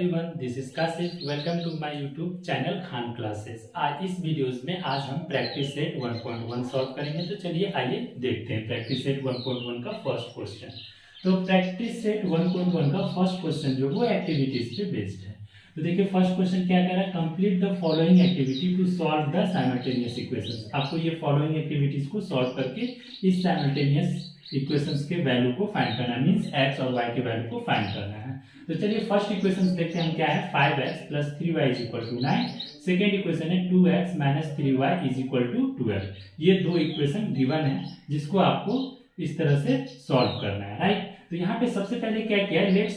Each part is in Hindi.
Everyone, this is Kashif. Welcome to my YouTube channel Khan classes. आज इस वीडियोस में हम प्रैक्टिस सेट 1.1 सॉल्व करेंगे। तो चलिए आइए देखते हैं प्रैक्टिस सेट 1.1 का फर्स्ट क्वेश्चन। तो प्रैक्टिस सेट 1.1 का फर्स्ट क्वेश्चन जो वो एक्टिविटीज पे बेस्ड है। तो देखिए फर्स्ट क्वेश्चन क्या कह रहा है, complete the following activity to solve the simultaneous equations. आपको ये फॉलोइंग एक्टिविटीज को सॉल्व करके इस साइमल्टेनियस इक्वेशंस के वैल्यू को फाइंड करना, मींस x और y के वैल्यू को फाइंड करना है। तो चलिए फर्स्ट इक्वेशन देखते हैं हम क्या है, 5x + 3y = 9। सेकेंड इक्वेशन है 2x - 3y = 12। ये दो इक्वेशन गिवन है जिसको आपको इस तरह से सॉल्व करना है, राइट। तो यहाँ पे सबसे पहले क्या किया, let's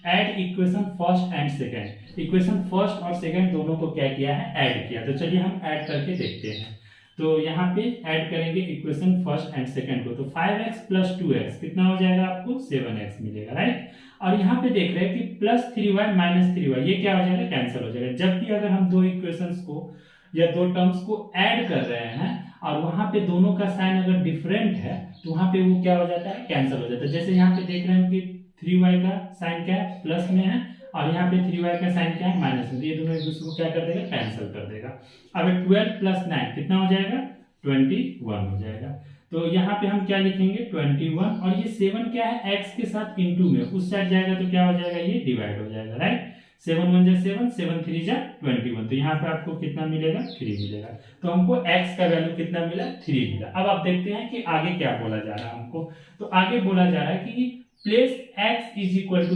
add equation first and second. Equation first और सेकेंड दोनों को क्या किया है, ऐड किया। तो चलिए हम ऐड करके देखते हैं। तो यहाँ पे ऐड करेंगे इक्वेशन फर्स्ट एंड सेकंड को। तो 5x + 2x कितना हो जाएगा, आपको 7x मिलेगा, राइट। और यहाँ पे देख रहे हैं कि +3y - 3y ये क्या हो जाएगा, कैंसिल हो जाएगा। जब भी अगर हम दो इक्वेशंस को या दो टर्म्स को ऐड कर रहे हैं और वहां पे दोनों का साइन अगर डिफरेंट है तो वहां पे वो क्या हो जाता है, कैंसिल हो जाता है। जैसे यहाँ पे देख रहे हैं कि 3y का साइन क्या है, प्लस में है, और यहाँ पे 3y का साइन क्या है, माइनस में। तो ये दोनों एक दूसरे को क्या कर देगा, कैंसिल कर देगा। अब 12 + 9 कितना हो जाएगा, 21 हो जाएगा। तो यहाँ पे हम क्या लिखेंगे, 21। और ये 7 क्या है, x के साथ इनटू में उस साइड जाएगा तो क्या हो जाएगा, ये डिवाइड हो जाएगा, राइट। 7 × 1 = 7, 7 × 3 = 21। तो यहाँ पे आपको कितना मिलेगा, 3 मिलेगा। तो हमको x का वैल्यू कितना मिला, 3 मिला। अब आप देखते हैं कि आगे क्या बोला जा रहा है हमको। तो आगे बोला जा रहा है कि place x =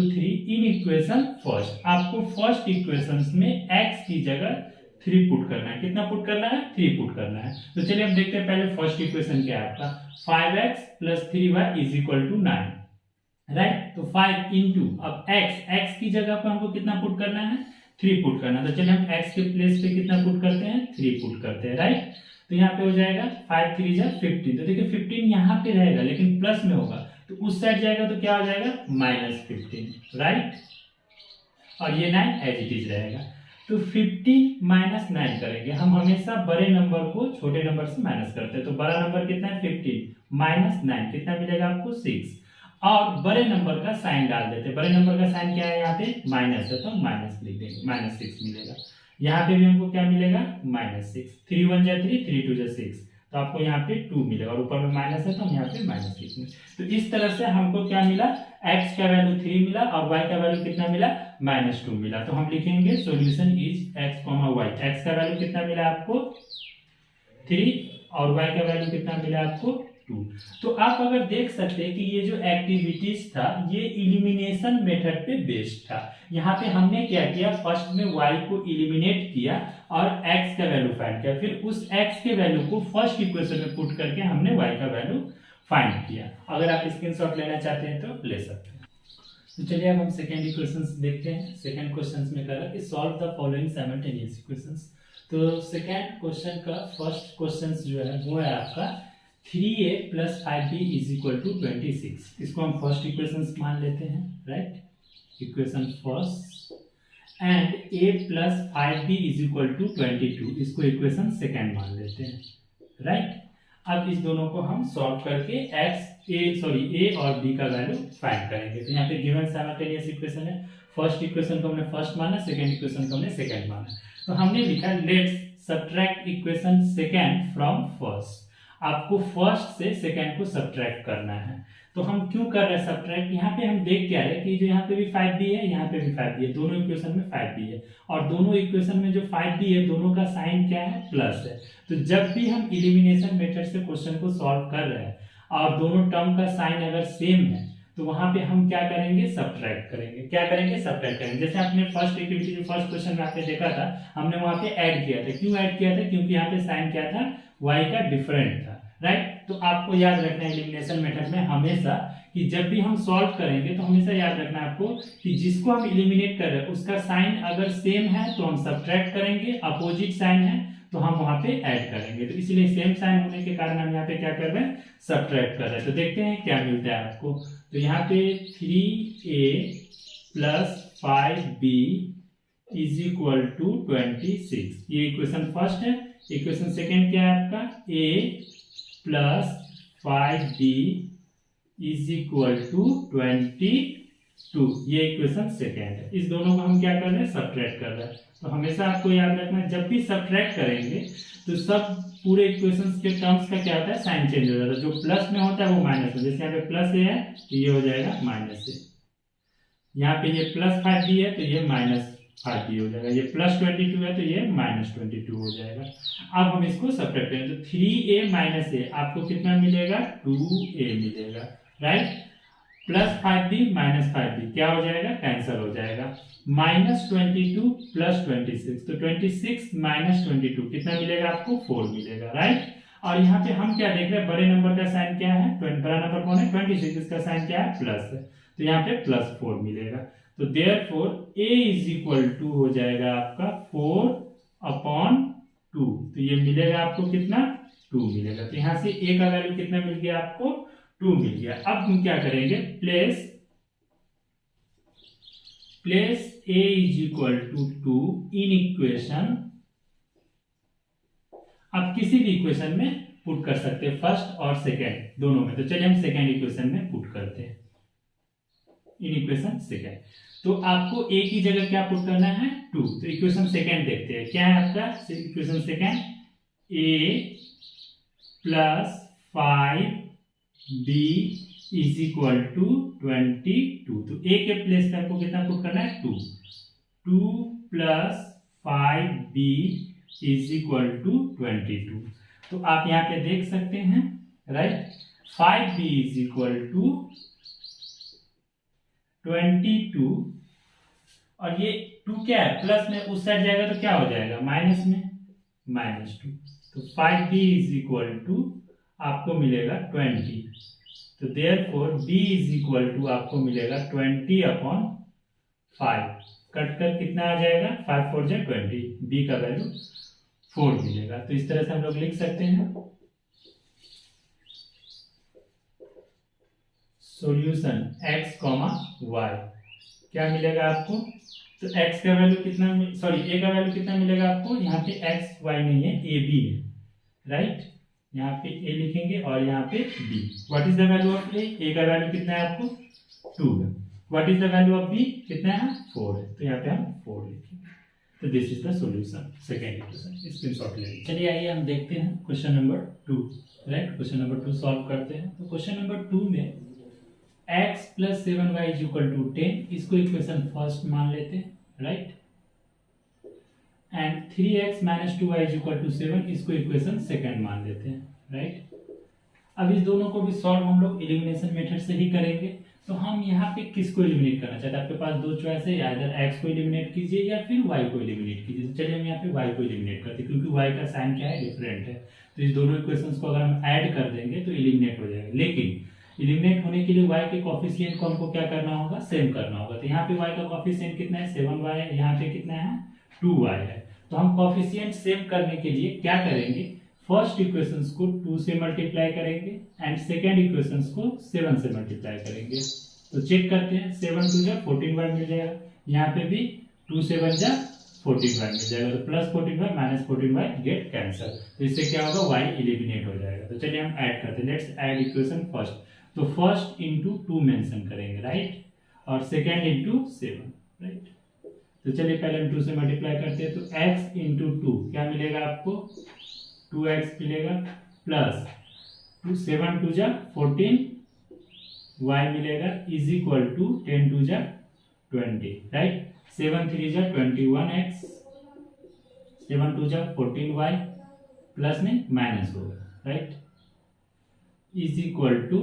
3 in equation first. आपको फर्स्ट इक्वेशंस में x की जगह 3 पुट करना है। कितना पुट करना है, 3 पुट करना है। तो चलिए हम देखते हैं पहले फर्स्ट इक्वेशन क्या है आपका, 5x + 3y = 9, राइट। तो 5 इंटू अब x की जगह पर हमको कितना पुट करना है, 3 पुट करना है। तो चलिए हम x के प्लेस पे कितना पुट करते हैं, 3 पुट करते हैं, राइट। तो यहाँ पे हो जाएगा 5 × 3 = 15। तो देखिए 15 यहाँ पे रहेगा लेकिन प्लस में होगा, तो उस साइड जाएगा तो क्या हो जाएगा, -15, राइट। और ये 9 एज इट इज रहेगा। तो 50 - 9 करेंगे। हम हमेशा बड़े नंबर को छोटे नंबर से माइनस करते हैं। तो बड़ा नंबर कितना है, 15 - 9 कितना मिलेगा आपको, 6। और बड़े नंबर का साइन डाल देते हैं। बड़े नंबर का साइन क्या है, यहाँ पे माइनस है तो माइनस लिख देंगे, -6 मिलेगा। यहाँ पे भी हमको क्या मिलेगा, -6। 3 × 1 = 3, 3 × 2 = 6। तो आपको यहाँ पे 2 मिलेगा और ऊपर में माइनस है तो हम यहाँ पे माइनस लिखेंगे। तो इस तरह से हमको क्या मिला, x का वैल्यू 3 मिला और y का वैल्यू कितना मिला, -2 मिला। तो हम लिखेंगे solution is x, y। x का वैल्यू कितना मिला आपको, 3, और y का वैल्यू कितना मिला आपको, 2। तो आप अगर देख सकते हैं कि ये जो एक्टिविटीज था ये इलिमिनेशन मेथड पे बेस्ड था। यहाँ पे हमने क्या किया, फर्स्ट में y को इलिमिनेट किया और x का वैल्यू फाइंड किया। फिर उस x के वैल्यू को फर्स्ट इक्वेशन में पुट करके हमने y का वैल्यू फाइंड किया। अगर आप स्क्रीनशॉट लेना चाहते हैं तो ले सकते हैं। तो चलिए अब हम सेकेंड इक्वेशंस देखते हैं। सेकेंड क्वेश्चन में कह रहा है कि solve the following simultaneous equations. तो सेकेंड क्वेश्चन का फर्स्ट क्वेश्चन जो है वो है आपका 3a + 5b = 26। इसको हम फर्स्ट इक्वेशन मान लेते हैं, right. Equation first and a + 5b = 22, इसको इक्वेशन सेकेंड मान लेते हैं, राइट। अब इस दोनों को हम सॉल्व करके a और b का वैल्यू फाइंड करेंगे। तो यहाँ पे गिवन साइमल्टेनियस इक्वेशन है। फर्स्ट इक्वेशन को हमने फर्स्ट माना, सेकेंड इक्वेशन को हमने सेकेंड माना। तो हमने लिखा let's subtract equation second from first. आपको फर्स्ट से सेकेंड को सब्ट्रैक्ट करना है। तो हम क्यों कर रहे हैं सब्ट्रैक्ट, यहाँ पे हम देख क्या रहे हैं कि जो यहाँ पे भी 5b है, यहाँ पे भी 5b है, दोनों इक्वेशन में 5b है। और दोनों इक्वेशन में जो 5b है दोनों का साइन क्या है, प्लस है। तो जब भी हम इलिमिनेशन मेथड से क्वेश्चन को सॉल्व कर रहे हैं और दोनों टर्म का साइन अगर सेम है तो वहां पे हम क्या करेंगे, सब्ट्रैक्ट करेंगे। क्या करेंगे, सब्ट्रैक्ट करेंगे। जैसे आपने फर्स्ट एक्टिविटी जो फर्स्ट क्वेश्चन में आपने देखा था, हमने वहां पे ऐड किया था। क्यों ऐड किया था, क्योंकि यहाँ पे साइन क्या था, y का डिफरेंट था, राइट। तो आपको याद रखना है एलिमिनेशन मेथड में हमेशा कि जब भी हम सॉल्व करेंगे तो हमेशा याद रखना है आपको कि जिसको हम एलिमिनेट कर रहे हैं उसका साइन अगर सेम है तो हम सब्ट्रैक्ट करेंगे, अपोजिट साइन है तो हम वहां पे ऐड करेंगे। तो इसलिए सेम साइन होने के कारण हम यहाँ पे क्या कर रहे हैं, सब्ट्रैक्ट कर रहे हैं। तो देखते हैं क्या मिलता है आपको। तो यहाँ पे 3a + 5b = 26, ये इक्वेशन फर्स्ट है। इक्वेशन सेकेंड क्या है आपका, a + 5b = 26। 2, ये इक्वेशन सेकेंड है। इस दोनों को हम क्या कर रहे हैं, सब्ट्रैक्ट कर रहे हैं। तो हमेशा आपको याद रखना है जब भी सब्ट्रैक्ट करेंगे तो सब पूरे इक्वेशंस के टर्म्स का क्या होता है, साइन चेंज हो जाता है। जो प्लस में होता है वो माइनस में, जैसे यहाँ पे प्लस ए है तो ये हो जाएगा माइनस ए, यहाँ पे ये प्लस 5b है तो ये माइनस 5b हो जाएगा, ये प्लस 22 है तो ये माइनस 22 हो जाएगा। अब हम इसको सब्ट्रैक्ट करें तो 3a माइनस ए आपको कितना मिलेगा, 2a मिलेगा, right. Plus 5b minus 5b क्या हो जाएगा, कैंसिल हो जाएगा। माइनस 22 प्लस 26 तो 26 माइनस 22 कितना मिलेगा आपको, 4 मिलेगा, राइट। और यहाँ पे हम क्या देख रहे हैं, बड़े नंबर का साइन क्या है, बड़ा नंबर कौन है, 26, इसका साइन क्या है, प्लस है, तो यहाँ पे प्लस 4 मिलेगा। तो therefore a is equal to हो जाएगा आपका 4/2, तो ये मिलेगा आपको कितना, 2 मिलेगा। तो यहाँ से a का वैल्यू कितना मिल गया आपको, 2 मिल गया। अब हम क्या करेंगे, place a is equal to 2 in equation, आप किसी भी इक्वेशन में पुट कर सकते हैं, फर्स्ट और सेकेंड दोनों में। तो चलिए हम सेकेंड इक्वेशन में पुट करते हैं, इन इक्वेशन सेकेंड। तो आपको a की जगह क्या पुट करना है, 2। तो इक्वेशन सेकेंड देखते हैं क्या है आपका, equation second a plus 5b is equal to 22। तो a के प्लेस पे आपको कितना पुट करना है, 2 plus 5b is equal to 22। तो आप यहाँ पे देख सकते हैं, right, 5b is equal to 22, और ये 2 क्या है, प्लस में उस साइड जाएगा तो क्या हो जाएगा, माइनस में, -2। तो 5b इज इक्वल टू आपको मिलेगा 20। तो therefore b is equal to आपको मिलेगा 20/5, कट कर कितना आ जाएगा, 5 4 जा 20, b का वैल्यू 4 मिलेगा। तो इस तरह से हम लोग लिख सकते हैं सॉल्यूशन x, y क्या मिलेगा आपको, तो x का वैल्यू कितना, सॉरी a का वैल्यू कितना मिलेगा आपको, यहाँ पे x y नहीं है, a b है, राइट। यहाँ पे a लिखेंगे और यहाँ पे b। What is the value of a का वैल्यू कितना है आपको, 2 है। What is the value of b कितना है, 4 है, तो यहाँ पे हम 4 लिखेंगे। तो this is the solution, second equation, screenshot ले लीजिए। चलिए आइए हम देखते हैं question number 2, right. Question number 2 solve करते हैं। तो क्वेश्चन नंबर 2 में x plus 7y is equal to 10, इसको इक्वेशन फर्स्ट मान लेते हैं, right. And 3x minus 2y is equal to 7, इसको इक्वेशन सेकंड मान लेते हैं, राइट। अब इस दोनों को भी सॉल्व हम लोग एलिमिनेशन मेथड से ही करेंगे। तो हम यहाँ पे किसको एलिमिनेट करना चाहते हैं, आपके पास दो चॉइस है, इधर x को एलिमिनेट कीजिए या फिर y को एलिमिनेट कीजिए। तो चलिए हम यहाँ पे y को एलिमिनेट करते हैं, क्योंकि y का साइन क्या है, डिफरेंट है। तो इस दोनों इक्वेशंस को अगर हम ऐड कर देंगे तो एलिमिनेट हो जाएगा। लेकिन एलिमिनेट होने के लिए y के कोफिशिएंट को हमको क्या करना होगा, सेम करना होगा। तो यहाँ पे y का कोफिशिएंट कितना है, 7y है, यहाँ पे कितना है, 2y है। तो हम कोफिशिएंट सेम करने के लिए क्या करेंगे, फर्स्ट इक्वेशंस को 2 से मल्टीप्लाई करेंगे एंड सेकंड इक्वेशंस को 7 से मल्टीप्लाई करेंगे। तो चेक करते हैं, 7 2 जा 14y मिल जाएगा, यहाँ पे भी 2 7 जा 14y मिल जाएगा। तो plus 14y minus 14y get cancel. तो इससे क्या होगा, y एलिमिनेट हो जाएगा। तो चलिए हम ऐड करते हैं, लेट्स ऐड इक्वेशन फर्स्ट। तो फर्स्ट इंटू 2 मेंशन करेंगे, राइट, और सेकंड इंटू 7, राइट। तो चलिए पहले हम 2 से मल्टीप्लाई करते हैं। तो x इंटू 2 क्या मिलेगा आपको, 2x मिलेगा, प्लस 7 2 जा 14 y मिलेगा, इज इक्वल टू 10 2 जा 20, राइट। 7 3 जा 21x, 7 2 जा 14y, प्लस में माइनस होगा, राइट, इज इक्वल टू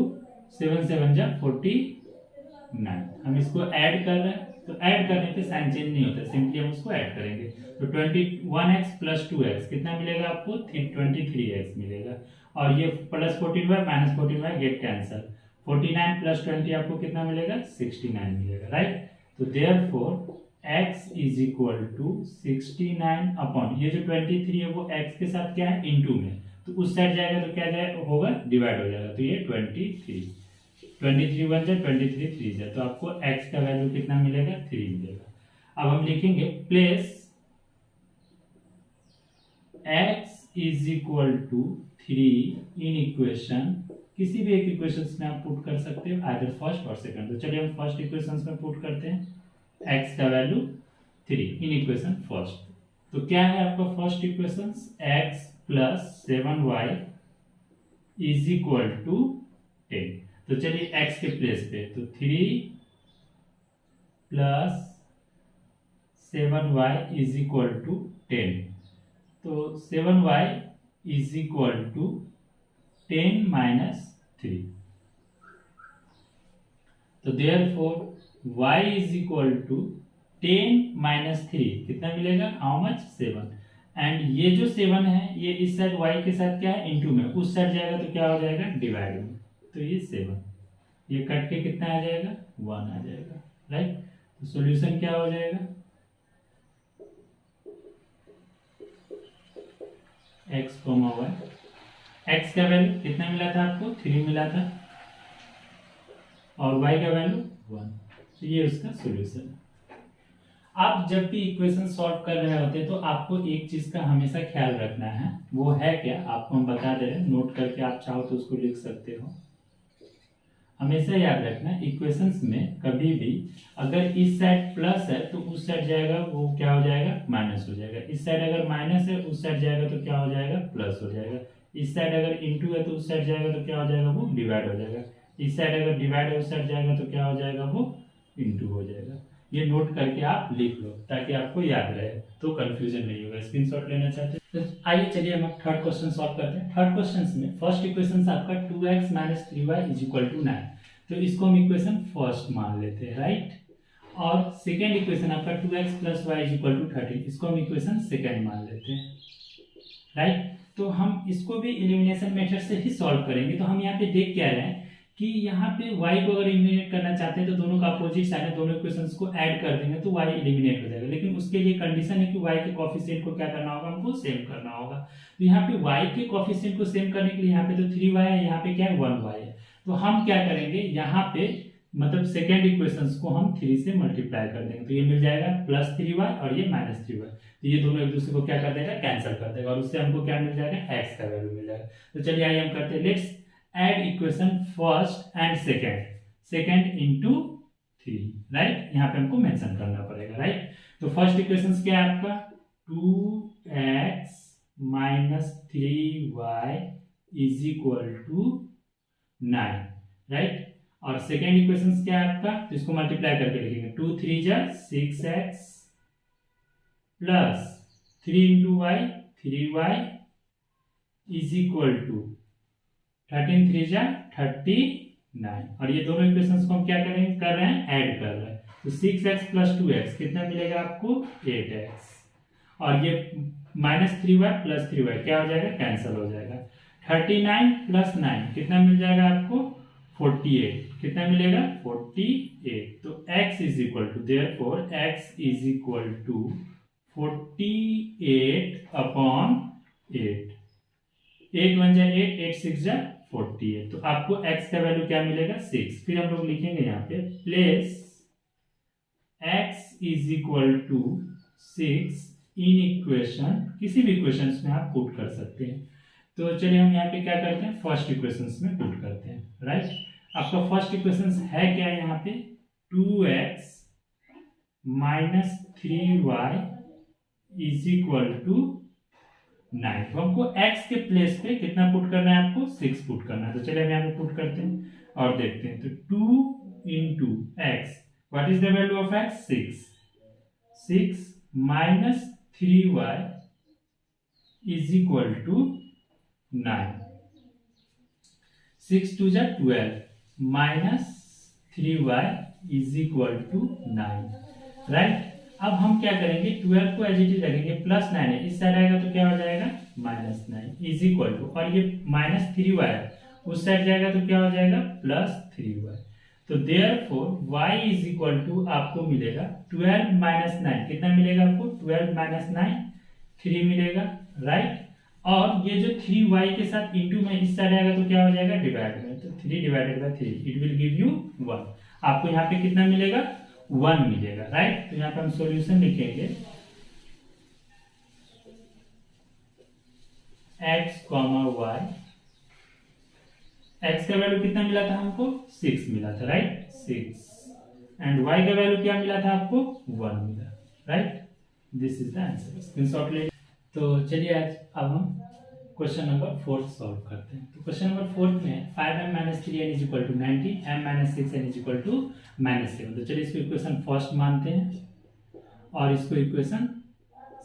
7 7 जा 49। हम इसको ऐड कर रहे हैं, तो ऐड करने पे साइन चेंज नहीं होता, सिंपली हम उसको ऐड करेंगे। तो 21x प्लस 2x कितना मिलेगा आपको, 23x मिलेगा, और ये plus 14y minus 14y get cancel. 49 plus 20 आपको कितना मिलेगा, 69 मिलेगा, राइट। तो therefore x is equal to 69 upon ये जो 23 है वो x के साथ क्या है, इनटू में, तो उस साइड जाएगा तो क्या जाएगा, होगा डिवाइड हो जाएगा। तो ये 23 1 जा 23 3 जा, तो आपको x का वैल्यू कितना मिलेगा, 3 मिलेगा। अब हम लिखेंगे place x is equal to 3 in equation किसी भी एक इक्वेशंस में आप पुट कर सकते हो, आइदर फर्स्ट और सेकंड। तो चलिए हम फर्स्ट इक्वेशंस में पुट करते हैं, x का वैल्यू 3 इन इक्वेशन फर्स्ट। तो क्या है आपका first equations, x plus 7y is equal to 10। तो चलिए x के प्लेस पे, तो 3 plus 7y is equal to 10। तो 7y is equal to 10 minus 3। तो therefore y is equal to 10 minus 3 कितना मिलेगा, हाउ मच, 7। एंड ये जो 7 है ये इस साइड y के साथ क्या है, इनटू में, उस साइड जाएगा तो क्या हो जाएगा, डिवाइड में। तो ये 7 ये कट के कितना आ जाएगा, 1 आ जाएगा, राइट। तो सॉल्यूशन क्या हो जाएगा, x, y, x का वैल्यू कितना मिला था आपको, 3 मिला था, और y का वैल्यू 1। तो ये उसका सॉल्यूशन है। आप जब भी इक्वेशन सॉल्व कर रहे होते हैं तो आपको एक चीज का हमेशा ख्याल रखना है, वो है क्या, आपको हम बता दे रहे हैं, नोट करके आप चाहो तो उसको लिख सकते हो। हमेशा याद रखना इक्वेशंस में कभी भी अगर इस साइड प्लस है तो उस साइड जाएगा वो क्या हो जाएगा, माइनस हो जाएगा। इस साइड अगर माइनस है उस साइड जाएगा तो क्या हो जाएगा, प्लस हो जाएगा। इस साइड अगर इनटू है तो उस साइड जाएगा तो क्या हो जाएगा, वो डिवाइड हो जाएगा। इस साइड अगर डिवाइड है उस साइड जाएगा तो क्या हो जाएगा, वो इनटू हो जाएगा। ये नोट करके आप लिख लो ताकि आपको याद रहे, तो कंफ्यूजन नहीं होगा। स्क्रीनशॉट लेना चाहते हैं तो आइए चलिए हम थर्ड क्वेश्चन सॉल्व करते हैं। थर्ड क्वेश्चन में फर्स्ट इक्वेशन आपका 2x minus 3y is equal to 9। तो इसको हम इक्वेशन फर्स्ट मान लेते हैं, राइट। और सेकेंड इक्वेशन आपका 2x plus y is equal to 13, इसको हम इक्वेशन सेकेंड मान लेते हैं, राइट। तो हम इसको भी एलिमिनेशन मेथड से ही सॉल्व करेंगे। तो हम यहाँ पे देख क्या रहे हैं कि यहाँ पे y को अगर एलिमिनेट करना चाहते हैं तो दोनों का अपोजिट साइड है, दोनों इक्वेशंस को ऐड कर देंगे तो y एलिमिनेट हो जाएगा। लेकिन उसके लिए कंडीशन है कि y के कोएफिशिएंट को क्या करना होगा, हमको सेम करना होगा। तो यहाँ पे y के कोएफिशिएंट को सेम करने के लिए यहाँ पे तो 3y है, यहाँ पे क्या है 1y है। तो हम क्या करेंगे, यहाँ पे मतलब सेकेंड इक्वेशंस को हम 3 से मल्टीप्लाई कर देंगे। तो ये मिल जाएगा प्लस 3y और ये माइनस 3y। तो ये दोनों एक दूसरे को क्या कर देगा, कैंसिल कर देगा, और उससे हमको क्या मिल जाएगा, x का वैल्यू मिल जाएगा। तो चलिए आइए हम करते हैं, let's add equation first and second into 3, right. यहाँ पे हमको मेंशन करना पड़ेगा, राइट। तो फर्स्ट इक्वेशन क्या है आपका, 2x minus 3y is equal to 9, right. और सेकेंड इक्वेशन क्या है आपका, तो इसको मल्टीप्लाई करके लिखेंगे, 2 3 जा 6x plus 3 into y 3y is equal to 13 3 जा 39। और ये दोनों इक्वेशंस को हम क्या करेंगे, कर रहे हैं, ऐड कर रहे हैं। तो 6x प्लस 2x कितना मिलेगा आपको, 8x। और ये माइनस 3y प्लस 3y क्या हो जाएगा, कैंसिल हो जाएगा। 39 प्लस 9 कितना मिल जाएगा आपको, 48। कितना मिलेगा, 48। तो x is equal to, therefore x is equal to 48 upon 8। 8 1 जा 8, 8 6 जा 48। तो आपको x का वैल्यू क्या मिलेगा, 6। फिर हम लोग लिखेंगे यहाँ पे place x is equal to 6 in equation, किसी भी इक्वेशन में आप पुट कर सकते हैं। तो चलिए हम यहाँ पे क्या करते हैं, फर्स्ट इक्वेशन में पुट करते हैं, राइट। आपका फर्स्ट इक्वेशन है क्या यहाँ पे, 2x minus 3y is equal to 9। तो हमको x के प्लेस पे कितना पुट करना है, आपको 6 पुट करना है। तो चलिए हम यहाँ पे पुट करते हैं और देखते हैं। तो 2 into x, what is the value of x, 6 minus 3y is equal to 9। 6 2 जा 12 minus 3y is equal to 9, right. अब हम क्या करेंगे, 12 को एज इट इज रखेंगे, प्लस 9 है, इस साइड आएगा तो क्या हो जाएगा, माइनस 9 इज इक्वल टू, और ये माइनस 3y है, उस साइड जाएगा तो क्या हो जाएगा, प्लस 3y। तो therefore y is equal to आपको मिलेगा 12 माइनस 9, कितना मिलेगा आपको, 12 माइनस 9 3 मिलेगा, राइट। और ये जो 3y के साथ इंटू में इस साइड आएगा तो क्या हो जाएगा, डिवाइड में, तो 3 divided by 3 it will give you 1। आपको यहाँ पे कितना मिलेगा, 1 मिलेगा, राइट। तो यहाँ पे हम सॉल्यूशन लिखेंगे, x, y x का वैल्यू कितना मिला था हमको 6 मिला था, राइट 6, एंड y का वैल्यू क्या मिला था आपको 1 मिला, right. This is the answer, screenshot ले। तो चलिए आज अब हम क्वेश्चन नंबर 4 सॉल्व करते हैं। तो क्वेश्चन नंबर 4 में 5m - 3n = 90, m - 6n = -7। तो चलिए इसको इक्वेशन फर्स्ट मानते हैं और इसको इक्वेशन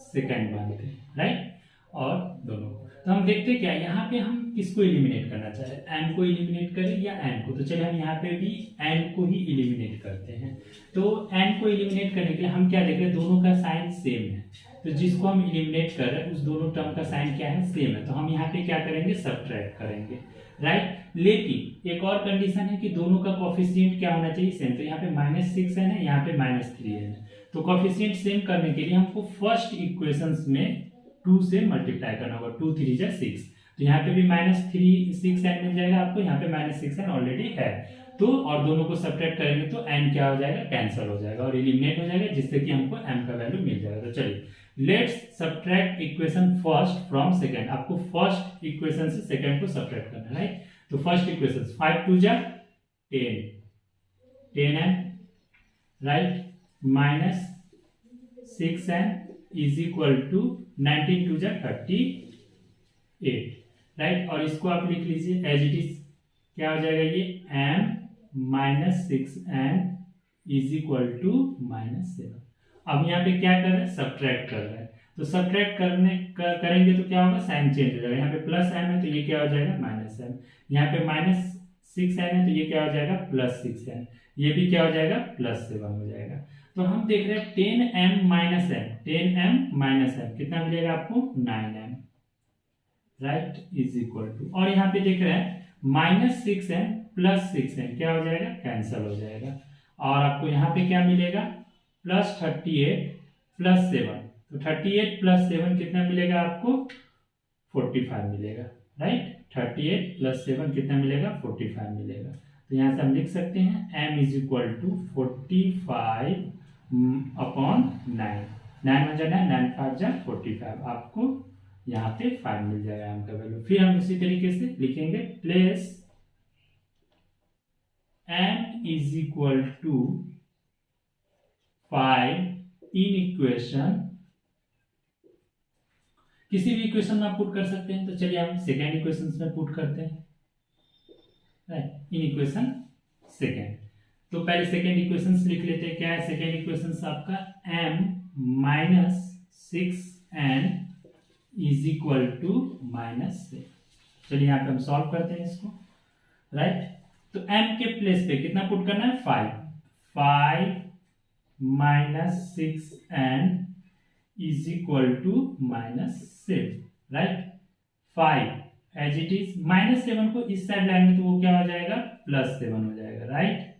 सेकंड मानते हैं, राइट। और दोनों को तो हम देखते हैं क्या यहाँ पे हम किसको एलिमिनेट करना चाह रहे हैं, m को एलिमिनेट करें या n को। तो चलिए हम यहाँ पे भी n को ही एलिमिनेट करते हैं। तो n को एलिमिनेट करने के लिए हम क्या देख रहे हैं, दोनों का साइन सेम है। तो जिसको हम एलिमिनेट कर रहे हैं उस दोनों टर्म का साइन क्या है, सेम है। तो हम यहाँ पे क्या करेंगे, सब्ट्रैक्ट करेंगे, राइट। लेकिन एक और कंडीशन है कि दोनों का कोफिशिएंट क्या होना चाहिए, सेम। तो यहाँ पे -6n है, यहाँ पे -3n है। तो कोफिशिएंट सेम करने के लिए हमको फर्स्ट इक्वेशंस में 2 से मल्टीप्लाई करना होगा, 2 3 जा 6। तो यहाँ पे भी -6n मिल जाएगा आपको, यहाँ पे -6n ऑलरेडी है। तो और दोनों को सब्ट्रैक्ट करेंगे तो n क्या हो जाएगा, कैंसिल हो जाएगा और एलिमिनेट हो जाएगा, जिससे कि हमको m का वैल्यू मिल जाएगा। तो चलिए let's subtract equation first from second. आपको फर्स्ट इक्वेशन से सेकंड को सब्ट्रैक्ट करना है, राइट। तो फर्स्ट इक्वेशन 5 2 जा 10, 10n, right, -6n is equal to 19 2 जा 38, राइट। और इसको आप लिख लीजिए एज इट इज, क्या हो जाएगा ये m - 6n is equal to -7। अब यहाँ पे क्या कर रहे हैं, सब्ट्रैक्ट कर रहे हैं। तो सब्ट्रैक्ट करेंगे तो क्या होगा, साइन चेंज हो जाएगा। यहाँ पे +m है तो ये क्या हो जाएगा, -m। यहाँ पे -6n है तो ये क्या हो जाएगा, +6n। ये भी क्या हो जाएगा, +7 हो जाएगा। तो हम देख रहे हैं 10m - m कितना मिलेगा आपको, 9m, right, is equal to, और यहाँ पे देख रहे हैं -6n + 6n क्या हो जाएगा, कैंसिल हो जाएगा। और आपको यहाँ पे क्या मिलेगा, +38 + 7। तो 38 + 7 कितना मिलेगा आपको, 45 मिलेगा, राइट। 38 + 7 कितना मिलेगा, 45 मिलेगा। तो यहाँ से हम लिख सकते हैं m = 45/9। 9 9 × 9 9 5 जा 45। आपको यहाँ पे 5 मिल जाएगा m का वैल्यू। फिर हम उसी तरीके से लिखेंगे, प्लेस m = 5 इन इक्वेशन, किसी भी इक्वेशन में आप पुट कर सकते हैं। तो चलिए हम सेकेंड इक्वेशन में पुट करते हैं, राइट, इन इक्वेशन सेकेंड। तो पहले सेकेंड इक्वेशन लिख लेते हैं। क्या है सेकेंड इक्वेशन आपका, m - 6n is equal to -7। चलिए यहाँ पे हम सॉल्व करते हैं इसको, राइट। तो m के प्लेस पे कितना पुट करना है, 5 - 6n is equal to -7, right. 5 as it is, -7 को इस साइड लाएंगे तो वो क्या हो जाएगा, +7 हो जाएगा, राइट।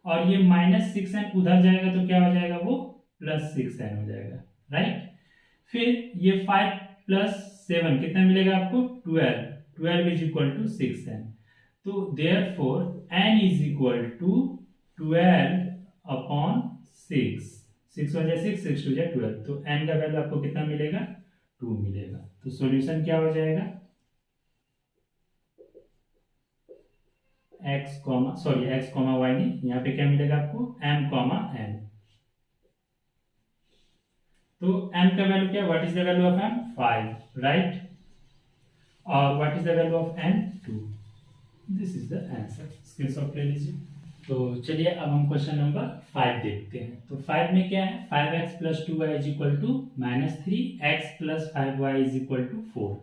और ये -6n उधर जाएगा तो क्या हो जाएगा, वो +6n हो जाएगा, राइट। फिर ये 5 + 7 कितना मिलेगा आपको, 12 इज इक्वल टू 6n। तो therefore n is equal to 12/6। 6 हो जाए 6 हो जाए 12। तो n का वैल्यू आपको कितना मिलेगा, 2 मिलेगा। तो सॉल्यूशन क्या हो जाएगा, x, y नहीं, यहाँ पे क्या मिलेगा आपको, m, n। तो m का वैल्यू क्या है, what is the value of m, 5, right. और what is the value of n, 2। This is the answer, screenshot ले लीजिए। तो चलिए अब हम क्वेश्चन नंबर 5 देखते हैं। तो 5 में क्या है, 5x + 2y = -3, x + 5y = 4।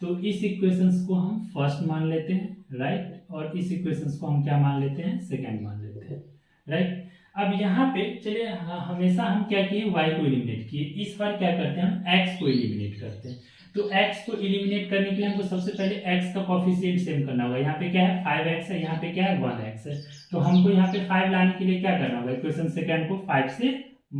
तो इस इक्वेशंस को हम फर्स्ट मान लेते हैं, राइट। और इस इक्वेशंस को हम क्या मान लेते हैं, सेकंड मान लेते हैं, राइट। अब यहाँ पे चलिए हमेशा हम क्या किए, y को एलिमिनेट किए। इस बार क्या करते हैं, हम x को एलिमिनेट करते हैं। तो x को एलिमिनेट करने के लिए हमको सबसे पहले x का कोफिशिएंट सेम करना होगा। यहाँ पे क्या है, 5x है, यहाँ पे क्या है, 1x है। तो हमको यहाँ पे 5 लाने के लिए क्या करना होगा, इक्वेशन सेकंड को 5 से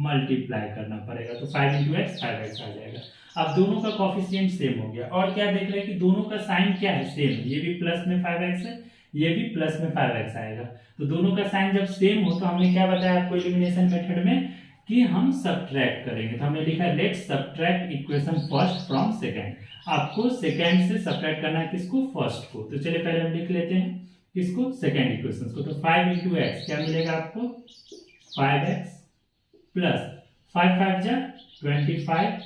मल्टीप्लाई करना पड़ेगा। तो 5 × x 5x आ जाएगा। अब दोनों का कोफिशिएंट सेम हो गया। और क्या देख रहे हैं कि दोनों का साइन क्या है, सेम है। ये भी प्लस में 5x है, ये भी प्लस में 5x आएगा। तो दोनों का साइन जब सेम हो तो हमने क्या बताया आपको एलिमिनेशन मेथड में, कि हम सब्ट्रैक्ट करेंगे। तो हमने लिखा let's subtract equation first from second. आपको सेकंड से सब्ट्रैक्ट करना है किसको, फर्स्ट को। तो चलिए पहले हम लिख लेते हैं किसको, सेकेंड इक्वेशन को। तो 5 इंटू एक्स क्या मिलेगा आपको, 5x प्लस 5 5 जा 25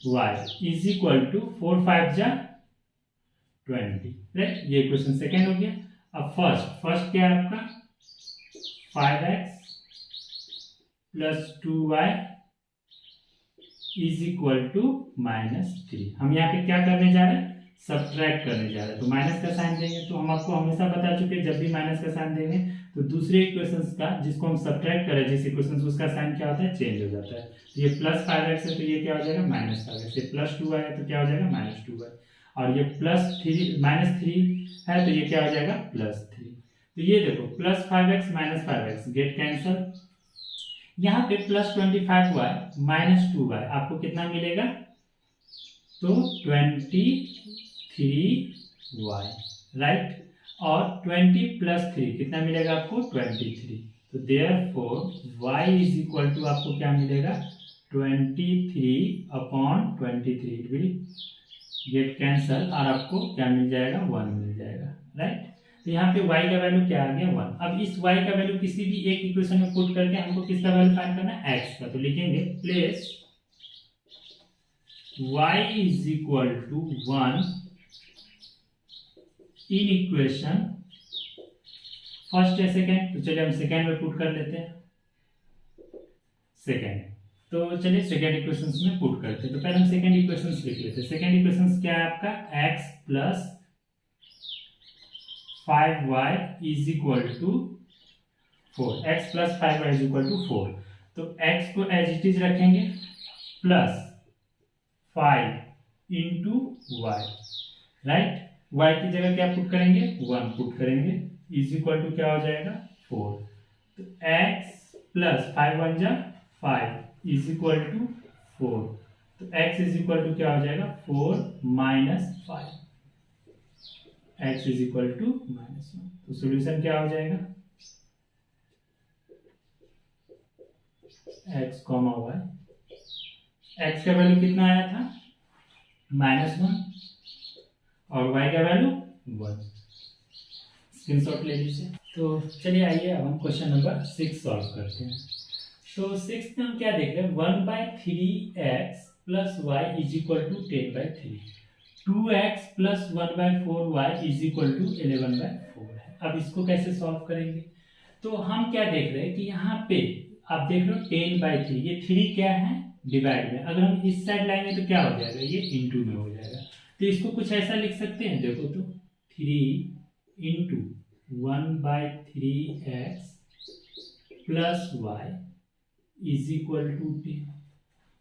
y इज इक्वल टू 4 5 जा 20, राइट। ये इक्वेशन सेकेंड हो गया। अब फर्स्ट क्या है आपका, 5x plus 2y is equal to -3। हम यहाँ पे क्या करने जा रहे हैं, सब्ट्रैक्ट करने जा रहे हैं। तो माइनस का साइन देंगे, तो हम आपको हमेशा बता चुके हैं जब भी माइनस का साइन देंगे तो दूसरे इक्वेशंस का जिसको हम सब्ट्रैक्ट करें जिस इक्वेशन उसका साइन क्या होता है, चेंज हो जाता है। तो ये प्लस 5x है तो ये क्या हो जाएगा, -5x। ये प्लस 2y है तो क्या हो जाएगा, -2y। और ये -3 है तो ये क्या हो जाएगा, +3। तो ये देखो plus 5x minus 5x get cancel. यहाँ पे प्लस 25y माइनस 2y आपको कितना मिलेगा, तो 23y, राइट। और 20 प्लस 3 कितना मिलेगा आपको, 23। तो therefore y is equal to आपको क्या मिलेगा, 23/23 विल गेट कैंसल और आपको क्या मिल जाएगा, 1 मिल जाएगा, राइट। तो यहाँ पे y का वैल्यू क्या आ गया, 1। अब इस y का वैल्यू किसी भी एक इक्वेशन में पुट करके हमको किसका वैल्यू फाइंड करना है, x का। तो लिखेंगे place y is equal to 1 in equation first या सेकेंड। तो चलिए हम सेकेंड में पुट कर लेते हैं, सेकेंड। तो चलिए सेकेंड इक्वेशंस में पुट करते हैं। तो पहले हम सेकेंड इक्वेशंस लिख लेते हैं। सेकेंड इक्वेशंस क्या है आपका, x plus 5y is equal to 4। x plus 5y is equal to 4। तो x को एज इट इज रखेंगे plus 5 into y, right. y की जगह क्या पुट करेंगे, 1 पुट करेंगे इज इक्वल टू क्या हो जाएगा, 4। तो x प्लस 5 1 जा 5 इज इक्वल टू 4। तो x इज इक्वल टू क्या हो जाएगा, 4 minus 5, x is equal to -1। तो सॉल्यूशन क्या हो जाएगा, x, y। x का वैल्यू कितना आया था, -1 और y का वैल्यू 1। स्क्रीनशॉट ले लीजिए। तो चलिए आइए अब हम क्वेश्चन नंबर 6 सॉल्व करते हैं। तो 6 में हम क्या देख रहे हैं, 1/3x plus y is equal to 10/3। 2x plus 1/4y is equal to 11/4 है। अब इसको कैसे सॉल्व करेंगे, तो हम क्या देख रहे हैं कि यहाँ पे आप देख रहे हो 10/3, ये 3 क्या है, डिवाइड में। अगर हम इस साइड लाएंगे तो क्या हो जाएगा, ये इंटू में हो जाएगा। तो इसको कुछ ऐसा लिख सकते हैं, देखो तो 3 into 1/3x plus y is equal to 10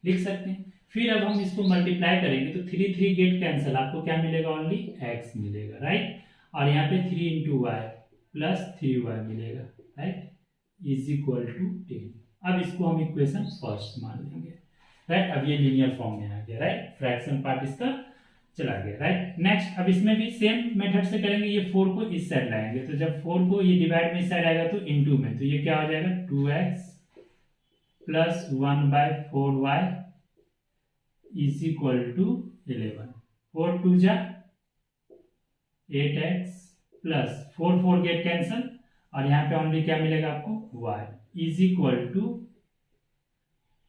लिख सकते हैं। फिर अब हम इसको मल्टीप्लाई करेंगे तो 3 3 गेट कैंसल, आपको क्या मिलेगा, ओनली x मिलेगा, राइट। और यहाँ पे 3 इंटू वाई प्लस 3y मिलेगा, राइट, इज इक्वल टू 10। अब इसको हम इक्वेशन फर्स्ट मान लेंगे, राइट। अब ये लीनियर फॉर्म में आ गया, राइट। फ्रैक्शन पार्ट इसका चला गया, राइट। नेक्स्ट अब इसमें भी सेम मेथड से करेंगे। ये 4 को इस साइड लाएंगे, तो जब 4 को ये डिवाइड में इस साइड आएगा तो इनटू में, तो ये क्या हो जाएगा, 2x plus 1/4y is equal to 11। 4 2 जा 8x प्लस 4 4 गेट कैंसल और यहाँ पे ओनली क्या मिलेगा आपको, y इज इक्वल टू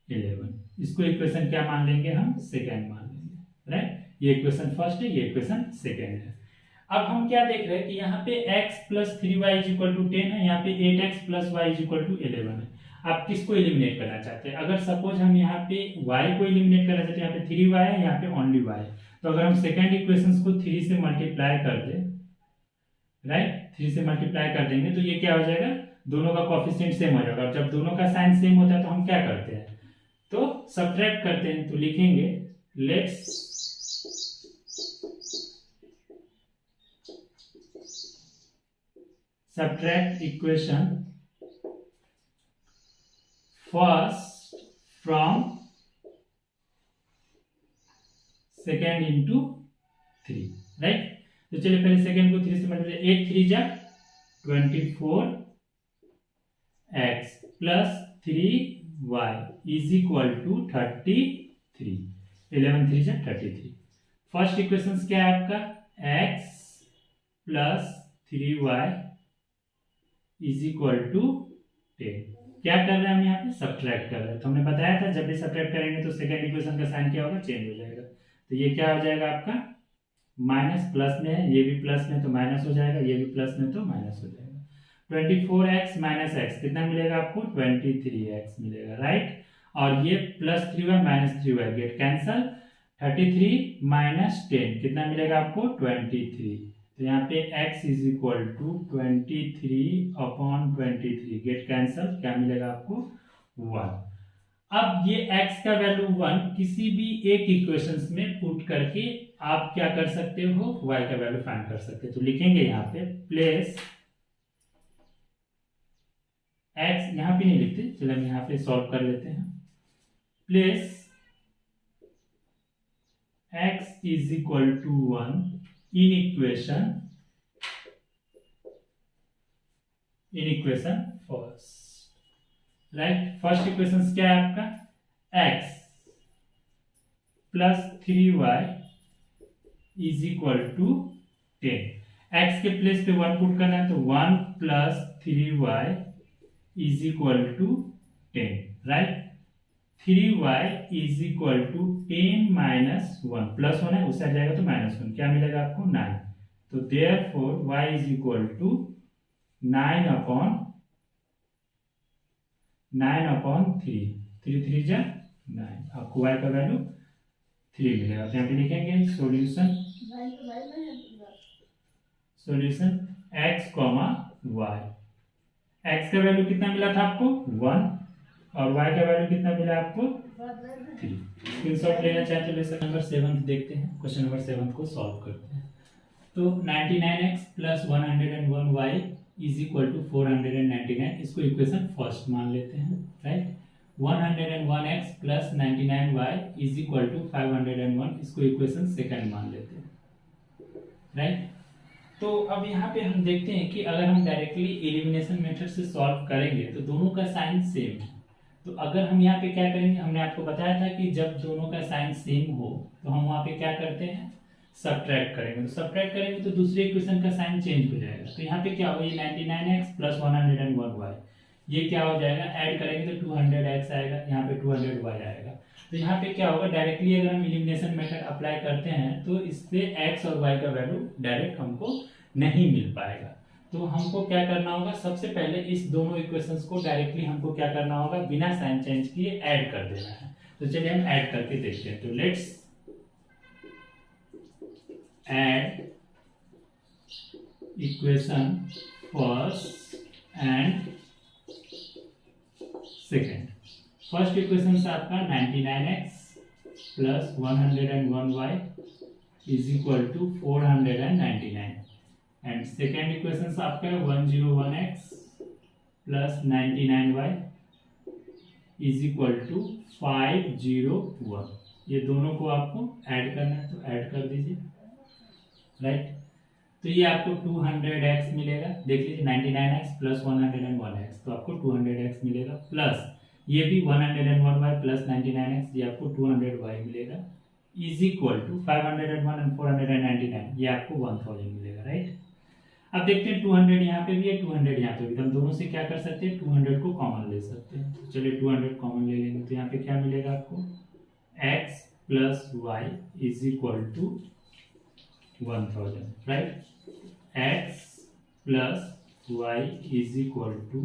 11। इसको इक्वेशन क्या मान लेंगे हम, सेकेंड मान लेंगे, राइट। ये इक्वेशन फर्स्ट है, ये इक्वेशन सेकेंड है। अब हम क्या देख रहे हैं कि यहाँ पे x plus 3y is equal to 10 है, यहाँ पे 8x plus y is equal to 11 है। आप किसको एलिमिनेट करना चाहते हैं, अगर सपोज हम यहाँ पे y को एलिमिनेट करना चाहते हैं, यहाँ पे 3y है, यहाँ पे ओनली y है। तो अगर हम सेकेंड इक्वेशन को 3 से मल्टीप्लाई कर दे, राइट, 3 से मल्टीप्लाई कर देंगे तो ये क्या हो जाएगा, दोनों का कोएफिशिएंट सेम हो जाएगा। और जब दोनों का साइन सेम होता है तो हम क्या करते हैं, तो सब्ट्रैक्ट करते हैं। तो लिखेंगे let's subtract equation first from second into 3, right। तो चलिए पहले सेकेंड को 3 से मल्टीप्लाई, 8 3 जा 24x plus 3y is equal to 33। 11 3 जा 33। फर्स्ट इक्वेशन क्या है आपका, x plus 3y is equal to 10। क्या कर रहे हैं हम यहाँ पे? सब्ट्रैक्ट कर रहे हैं। तो हमने बताया था जब भी सब्ट्रैक्ट करेंगे तो सेकंड इक्वेशन का साइन क्या होगा? चेंज हो जाएगा। तो ये क्या हो जाएगा आपका? माइनस प्लस में है, ये भी प्लस में तो माइनस हो जाएगा, ये भी प्लस में तो माइनस हो जाएगा। 24x माइनस एक्स कितना मिलेगा आपको? 23x मिलेगा, राइट। और ये plus 3y minus 3y get cancel. 33 minus 10 कितना मिलेगा आपको? 23। तो यहाँ पे x is equal to 23/23 get cancel, क्या मिलेगा आपको? 1। अब ये x का वैल्यू 1 किसी भी एक इक्वेशंस में पुट करके आप क्या कर सकते हो? y का वैल्यू फाइंड कर सकते हो। तो लिखेंगे यहाँ पे प्लेस x, यहाँ पे नहीं लिखते, चलो हम यहाँ पे सॉल्व कर लेते हैं। Place x is equal to 1 in equation first, right. First equation क्या है आपका? x plus 3y is equal to 10। x के प्लेस पे 1 पुट करना है तो 1 plus 3y is equal to 10, right. 3y is equal to 10 minus 1, plus 1 है उससे आ जाएगा तो माइनस 1, क्या मिलेगा आपको? 9। तो therefore y is equal to 9/3, 3 3 जा 9, आपको y का वैल्यू 3 मिलेगा। तो यहाँ पे लिखेंगे सॉल्यूशन x, y। x का वैल्यू कितना मिला था आपको? 1, और y का वैल्यू कितना मिला आपको? 3। स्क्रीनशॉट लेना चाहे तो ले सकते। नंबर 7 देखते हैं, क्वेश्चन नंबर 7 को सॉल्व करते हैं। तो 99x plus 101y is equal to 499, इसको इक्वेशन फर्स्ट मान लेते हैं, right. 101x plus 99y is equal to 501, इसको इक्वेशन सेकंड मान लेते हैं, राइट। तो अब यहाँ पे हम देखते हैं कि अगर हम डायरेक्टली एलिमिनेशन मेथड से सॉल्व करेंगे तो दोनों का साइन सेम है। तो अगर हम यहाँ पे क्या करेंगे, हमने आपको बताया था कि जब दोनों का साइन सेम हो तो हम वहाँ पे क्या करते हैं? सब्ट्रैक्ट करेंगे। तो सब्ट्रैक्ट करेंगे तो दूसरे इक्वेशन का साइन चेंज हो जाएगा। तो यहाँ पे क्या होगा? ये 99x प्लस 101y, ये क्या हो जाएगा? ऐड करेंगे तो 200x आएगा, यहाँ पे 200y आएगा। तो यहाँ पे क्या होगा? डायरेक्टली अगर हम एलिमिनेशन मेथड अप्लाई करते हैं तो इससे x और y का वैल्यू डायरेक्ट हमको नहीं मिल पाएगा। तो हमको क्या करना होगा? सबसे पहले इस दोनों इक्वेशंस को डायरेक्टली हमको क्या करना होगा? बिना साइन चेंज किए ऐड कर देना है। तो चलिए हम ऐड करके देखते हैं। तो let's add equation first and second. First equation से आपका 99x plus 101y is equal to 499, and second equation से आपका 101x plus 99y is equal to 501। ये दोनों को आपको ऐड करना है तो ऐड कर दीजिए, राइट। तो ये आपको 200x मिलेगा, देख लीजिए 99x प्लस 101x, तो आपको 200x मिलेगा, प्लस ये भी 101y प्लस 99x, ये आपको 200y मिलेगा, इज इक्वल टू 501 एंड 499, ये आपको 1000 मिलेगा, राइट। अब देखते हैं 200 यहाँ पे भी है, 200 यहाँ पे भी, तो हम दोनों से क्या कर सकते हैं? 200 को कॉमन ले सकते हैं। तो चलिए 200 कॉमन ले लेंगे, तो यहाँ पे क्या मिलेगा आपको? x plus y is equal to 1000, right. x plus y is equal to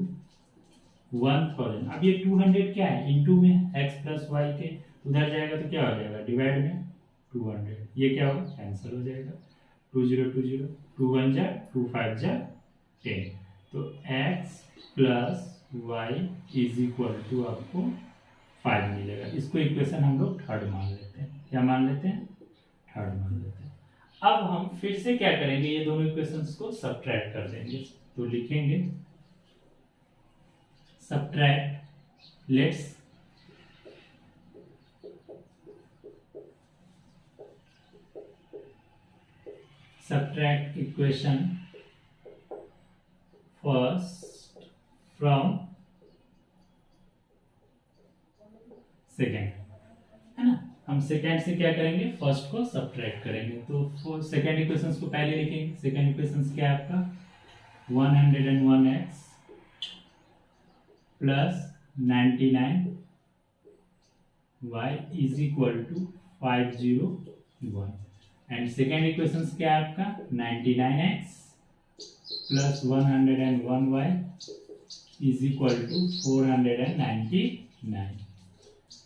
1000। अब ये 200 क्या है? इनटू में x प्लस y के उधर जाएगा तो क्या हो जाएगा? डिवाइड में 200, ये क्या होगा? कैंसिल हो जाएगा। 2020, 2 1 जा 2 5 जा 10, तो x plus y is equal to आपको 5 मिलेगा। इसको इक्वेशन हम लोग थर्ड मान लेते हैं। क्या मान लेते हैं? थर्ड मान लेते हैं। अब हम फिर से क्या करेंगे? ये दोनों इक्वेशंस को सब्ट्रैक्ट कर देंगे। तो लिखेंगे subtract, let's subtract equation first from second, है ना। हम सेकेंड से क्या करेंगे? फर्स्ट को सब्ट्रैक्ट करेंगे। तो सेकेंड इक्वेशंस को पहले लिखेंगे। सेकेंड इक्वेशंस क्या है आपका? 101x plus 99y is equal to 501। And second equation क्या है आपका 99x plus 101y is equal to 499।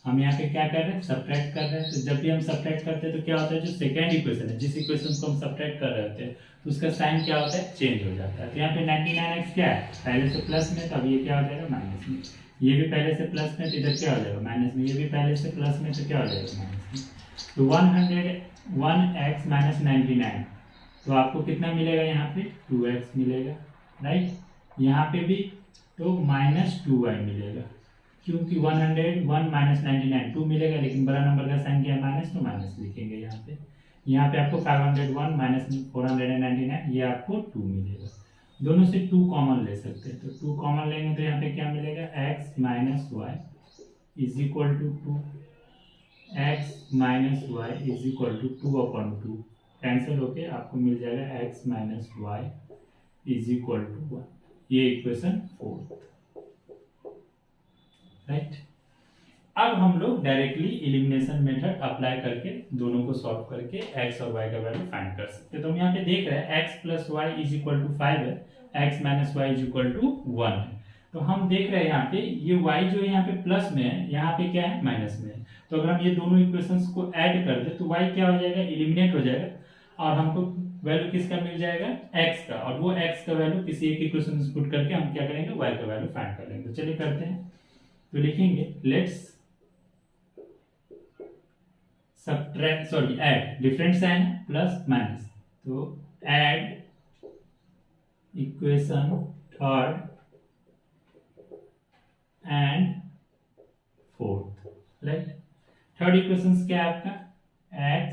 हम यहाँ पे क्या कर रहे हैं सब्ट्रैक्ट कर रहे हैं। तो जब भी हम सब्ट्रैक्ट करते हैं तो क्या होता है जो सेकेंड इक्वेशन है जिस इक्वेशन को हम सब्ट्रैक्ट कर रहे होते हैं तो उसका साइन क्या होता है चेंज हो जाता है। तो यहाँ पे 99x क्या है पहले से प्लस में, तो अब ये क्या हो जाएगा माइनस में। ये भी पहले से प्लस में, तो इधर क्या हो जाएगा माइनस में। ये भी पहले से प्लस में, तो क्या हो जाएगा माइनस में। तो 101x माइनस 99, तो आपको कितना मिलेगा यहाँ पे 2x मिलेगा, राइट। यहाँ पे भी तो माइनस 2y मिलेगा, क्योंकि 101 माइनस 99 2 मिलेगा, लेकिन बड़ा नंबर का साइन क्या है माइनस, तो माइनस लिखेंगे यहाँ पे। यहाँ पे आपको 501 माइनस 499 ये आपको 2 मिलेगा। दोनों से 2 कॉमन ले सकते हैं, तो 2 कॉमन लेंगे तो यहाँ पे क्या मिलेगा x minus y is equal to 2, x minus y is equal to 2/2 cancel होके आपको मिल जाएगा x minus y is equal to 1। ये इक्वेशन 4, राइट। अब हम लोग डायरेक्टली एलिमिनेशन मेथड अप्लाई करके दोनों को सॉल्व करके x और y का वैल्यू फाइंड कर सकते हैं। तो हम यहाँ पे देख रहे हैं x plus y is equal to 5 है, x minus y is equal to 1 है। तो हम देख रहे हैं यहाँ पे ये y जो यहाँ पे प्लस में है, यहाँ पे क्या है माइनस में है। तो अगर हम ये दोनों इक्वेशंस को ऐड कर दे तो y क्या हो जाएगा एलिमिनेट हो जाएगा और हमको वैल्यू किसका मिल जाएगा x का, और वो x का वैल्यू किसी एक इक्वेशन में पुट करके हम क्या करेंगे y का वैल्यू फाइंड कर लेंगे। तो चलिए करते हैं। तो लिखेंगे let's subtract add, different sign है प्लस माइनस, तो add equation third and fourth, right. Third equation क्या है आपका x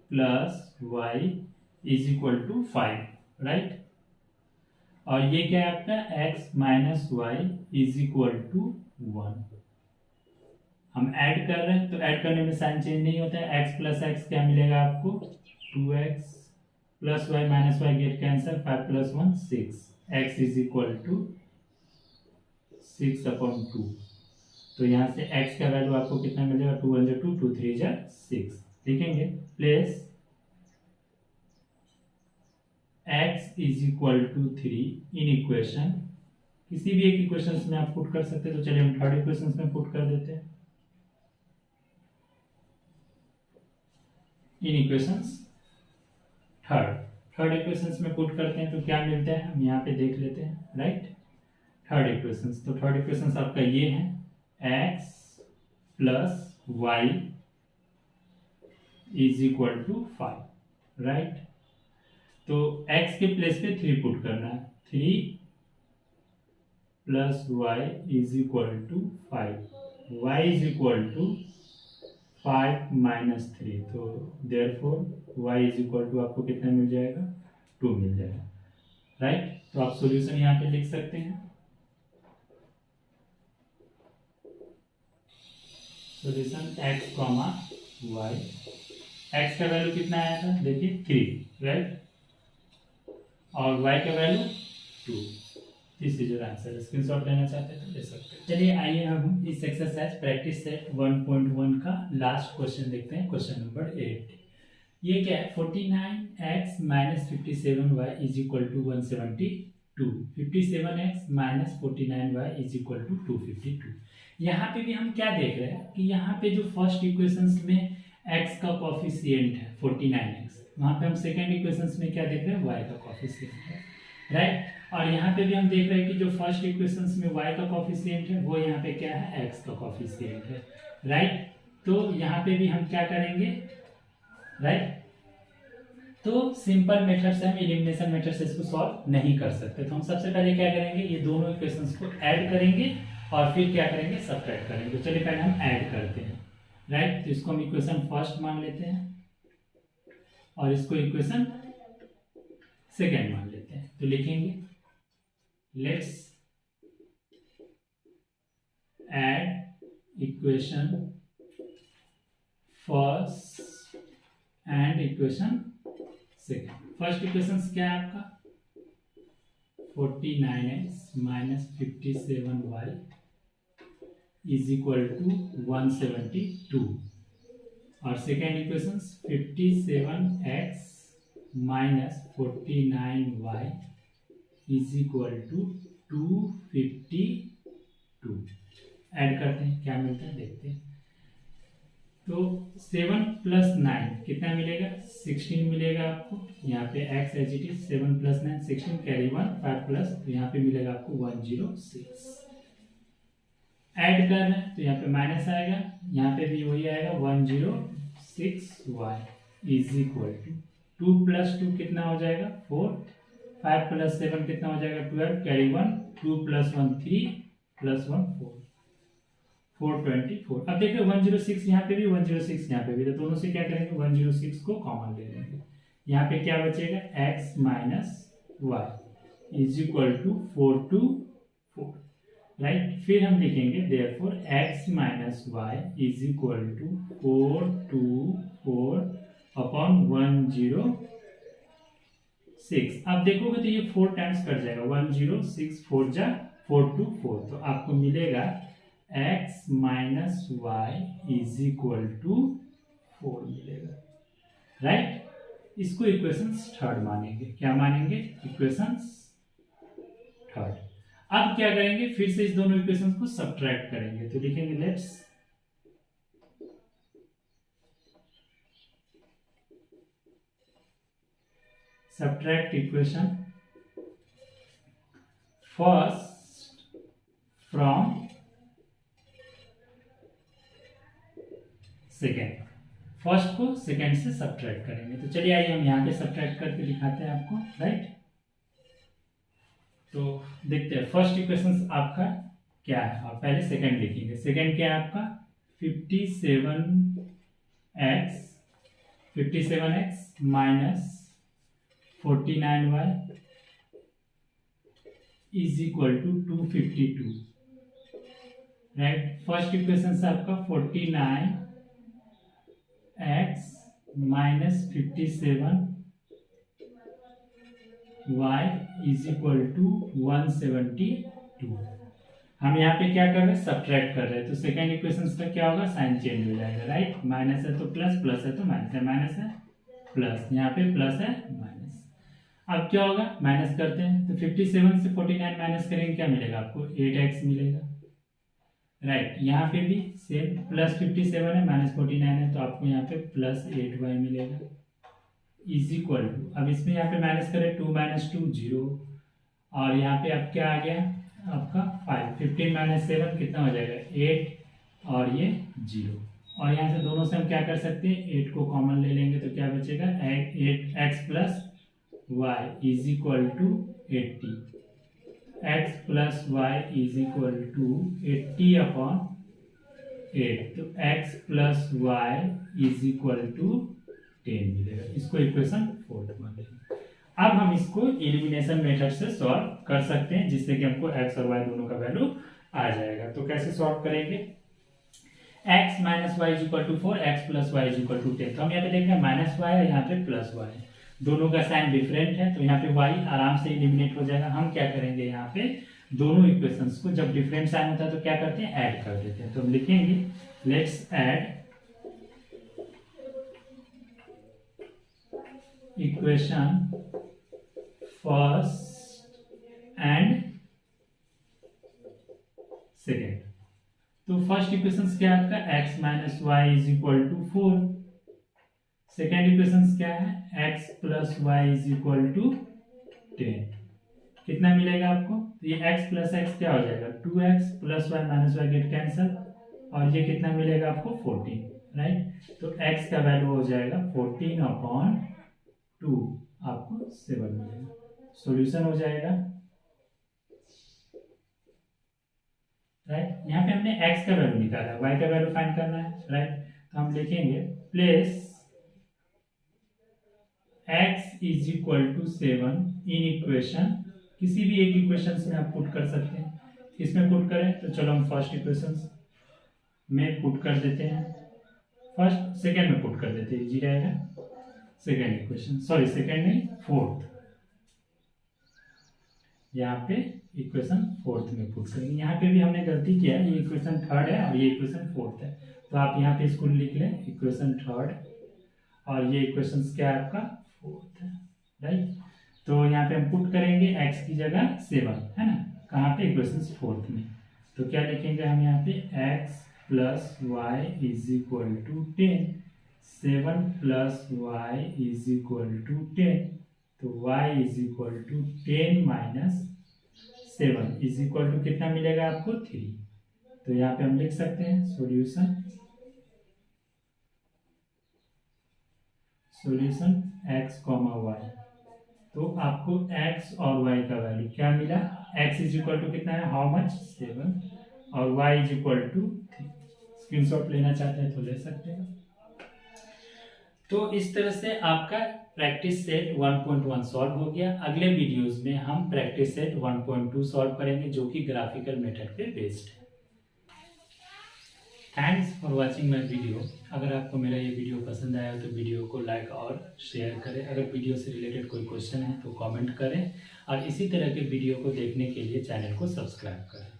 plus y is equal to 5, right. और ये क्या है आपका x minus y is equal to 1। हम ऐड कर रहे हैं तो ऐड करने में साइन चेंज नहीं होता है। x प्लस एक्स क्या मिलेगा आपको 2x plus y minus y get cancel, 5 plus 1 6, x is equal to 6/2। तो यहाँ से x का वैल्यू आपको कितना मिलेगा 2 1 2 2 3 6। लिखेंगे place x is equal to 3 in equation, किसी भी एक इक्वेशन में आप पुट कर सकते हैं। तो चलिए हम थर्ड इक्वेशन में पुट कर देते हैं। इन इक्वेशंस थर्ड इक्वेशंस में पुट करते हैं तो क्या मिलता है हम यहाँ पे देख लेते हैं, राइट। थर्ड इक्वेशंस, तो थर्ड इक्वेशंस आपका ये है x plus y is equal to 5, right. तो x के प्लेस पे 3 पुट करना है, 3 plus y is equal to 5, y is equal to 5 minus 3, तो therefore y is equal to आपको कितना मिल जाएगा 2 मिल जाएगा, राइट। तो आप सॉल्यूशन यहाँ पे लिख सकते हैं। Solution x comma y, x का वैल्यू कितना आया था देखिए 3, राइट, और y का value 2। This is your answer. Screenshot लेना चाहते हैं तो ले सकते हैं। चलिए आइए हम इस एक्सरसाइज प्रैक्टिस सेट 1.1 का लास्ट क्वेश्चन देखते हैं, क्वेश्चन नंबर 8। ये क्या है 49x minus 57y is equal to 172, 57x minus 49y is equal to 252। यहाँ पे भी हम क्या देख रहे हैं कि यहाँ पे जो फर्स्ट इक्वेशंस में x का कॉफिशिएंट है 49x, वहाँ पे हम सेकेंड इक्वेशंस में क्या देख रहे हैं y का कॉफिशिएंट है, राइट। और यहाँ पे भी हम देख रहे हैं कि जो फर्स्ट इक्वेशंस में y का कॉफिशिएंट है वो यहाँ पे क्या है x का कॉफिशिएंट है, राइट। तो यहाँ पे भी हम क्या करेंगे, राइट। तो सिंपल मेथड से हम एलिमिनेशन मेथड से इसको सॉल्व नहीं कर सकते। तो हम सबसे पहले क्या करेंगे ये दोनों इक्वेशंस को ऐड करेंगे और फिर क्या करेंगे सब्ट्रैक्ट करेंगे। तो चलिए पहले हम ऐड करते हैं, राइट। तो इसको हम इक्वेशन फर्स्ट मान लेते हैं और इसको इक्वेशन सेकेंड मान लेते हैं। तो लिखेंगे let's add equation first and equation second. First equation क्या है आपका 49x minus 57y is equal to 172 और second equation 57x minus 49y is equal to 252। Add करते हैं, क्या मिलता है देखते हैं। तो 7 प्लस 9 कितना मिलेगा, 16 मिलेगा आपको। यहाँ पे x as it is 7 plus 9 16 carry 1 5 plus, तो यहाँ पे मिलेगा आपको 106। ऐड करना है तो यहाँ पे माइनस आएगा, यहाँ पे भी वही आएगा 106y is equal to 2 plus 2 कितना हो जाएगा 4, 5 प्लस 7 कितना हो जाएगा 12 कैरी 1, 2 प्लस 1 3 प्लस 1 4, 424। अब देखिए 106 यहाँ पे भी 106 यहाँ पे भी, तो दोनों से क्या करेंगे 106 को कॉमन ले लेंगे। यहाँ पे क्या बचेगा x minus y is equal to 424, right. फिर हम लिखेंगे therefore x minus y is equal to 424 upon 106। अब देखोगे तो ये 4 टाइम्स कट जाएगा, 106 4 जा 424, तो आपको मिलेगा x minus y is equal to 4 मिलेगा, राइट। इसको इक्वेशंस थर्ड मानेंगे, क्या मानेंगे इक्वेशंस थर्ड। अब क्या करेंगे, फिर से इस दोनों इक्वेशंस को सब्ट्रैक्ट करेंगे, तो लिखेंगे let's subtract equation first from second. First को सेकेंड से सब्ट्रैक्ट करेंगे, तो चलिए आइए हम यहाँ पे सब्ट्रैक्ट करके दिखाते हैं आपको, राइट। तो देखते हैं फर्स्ट इक्वेशन आपका क्या है, और पहले सेकेंड लिखेंगे। सेकेंड क्या है आपका 57x minus 49y is equal to 252, right. First equation से आपका 49x minus 57y is equal to 172। हम यहाँ पे क्या कर रहे हैं सब्ट्रैक्ट कर रहे हैं, तो सेकेंड इक्वेशन का क्या होगा साइन चेंज हो जाएगा, राइट। माइनस है तो प्लस, प्लस है तो माइनस है, माइनस है प्लस, यहाँ पे प्लस है माइनस। अब क्या होगा माइनस करते हैं, तो 57 से 49 माइनस करेंगे, क्या मिलेगा आपको 8x मिलेगा, राइट। यहाँ पे भी सेम प्लस 57 है माइनस 49 है, तो आपको यहाँ पे प्लस 8y मिलेगा इज इक्वल टू, अब इसमें यहाँ पे माइनस करें 2 माइनस 2 0, और यहाँ पे अब क्या आ गया आपका 5, 15 माइनस 7 कितना हो जाएगा 8, और ये 0, और यहाँ से दोनों से हम क्या कर सकते हैं 8 को कॉमन ले लेंगे, तो क्या बचेगा 8x plus y is equal to 80, x plus y is equal to 80 upon 8, तो x plus y is equal to 10 मिलेगा। इसको इक्वेशन फोर्थ मान लेंगे। अब हम इसको एलिमिनेशन मेथड से सॉल्व कर सकते हैं, जिससे कि हमको x और y दोनों का वैल्यू आ जाएगा। तो कैसे सॉल्व करेंगे, x minus y is equal to 4, x plus y is equal to 10। तो हम यहाँ पे देख रहे हैं माइनस वाई है, यहाँ पे प्लस वाई है, दोनों का साइन डिफरेंट है, तो यहाँ पे y आराम से एलिमिनेट हो जाएगा। हम क्या करेंगे यहाँ पे दोनों इक्वेशंस को, जब डिफरेंट साइन होता है तो क्या करते हैं ऐड कर देते हैं। तो हम लिखेंगे let's add equation first and second. तो फर्स्ट इक्वेशन क्या है आपका x minus y is equal to 4, second equation क्या है x plus y is equal to 10। कितना मिलेगा आपको, तो ये x प्लस एक्स क्या हो जाएगा 2x plus y minus y get cancel, और ये कितना मिलेगा आपको 14, राइट। तो x का वैल्यू हो जाएगा 14 अपॉन 2, आपको 7 मिलेगा। सॉल्यूशन हो जाएगा, राइट। यहाँ पे हमने x का वैल्यू निकाला है, y का वैल्यू फाइंड करना है, राइट। तो हम लिखेंगे place x is equal to 7 in equation, किसी भी एक इक्वेशन में आप पुट कर सकते हैं। इसमें पुट करें तो चलो हम फर्स्ट इक्वेशन में पुट कर देते हैं, फर्स्ट सेकेंड में पुट कर देते हैं, इजी रहेगा। सेकेंड इक्वेशन, सॉरी सेकेंड नहीं फोर्थ, यहाँ पे इक्वेशन फोर्थ में पुट करेंगे। यहाँ पे भी हमने गलती किया है, ये इक्वेशन थर्ड है और ये इक्वेशन फोर्थ है, तो आप यहाँ पे इसको लिख लें इक्वेशन थर्ड और ये इक्वेशन क्या है आपका फोर्थ है, राइट। तो यहाँ पे हम पुट करेंगे x की जगह 7 है ना, कहाँ पे इक्वेशन फोर्थ में। तो क्या लिखेंगे हम यहाँ पे x plus y is equal to 10, 7 plus y is equal to 10, तो y is equal to 10 minus 7 is equal to कितना मिलेगा आपको 3। तो यहाँ पे हम लिख सकते हैं सॉल्यूशन x, y। तो आपको x और y का वैल्यू क्या मिला, x इज इक्वल टू कितना है, हाउ मच 7 और y is equal to 3। Screenshot लेना चाहते हैं तो ले सकते हैं। तो इस तरह से आपका प्रैक्टिस सेट 1.1 सॉल्व हो गया। अगले वीडियोस में हम प्रैक्टिस सेट 1.2 सॉल्व करेंगे जो कि ग्राफिकल मेथड पे बेस्ड है। Thanks for watching my video. अगर आपको मेरा ये वीडियो पसंद आया तो वीडियो को लाइक और शेयर करें। अगर वीडियो से रिलेटेड कोई क्वेश्चन है तो कमेंट करें और इसी तरह के वीडियो को देखने के लिए चैनल को सब्सक्राइब करें।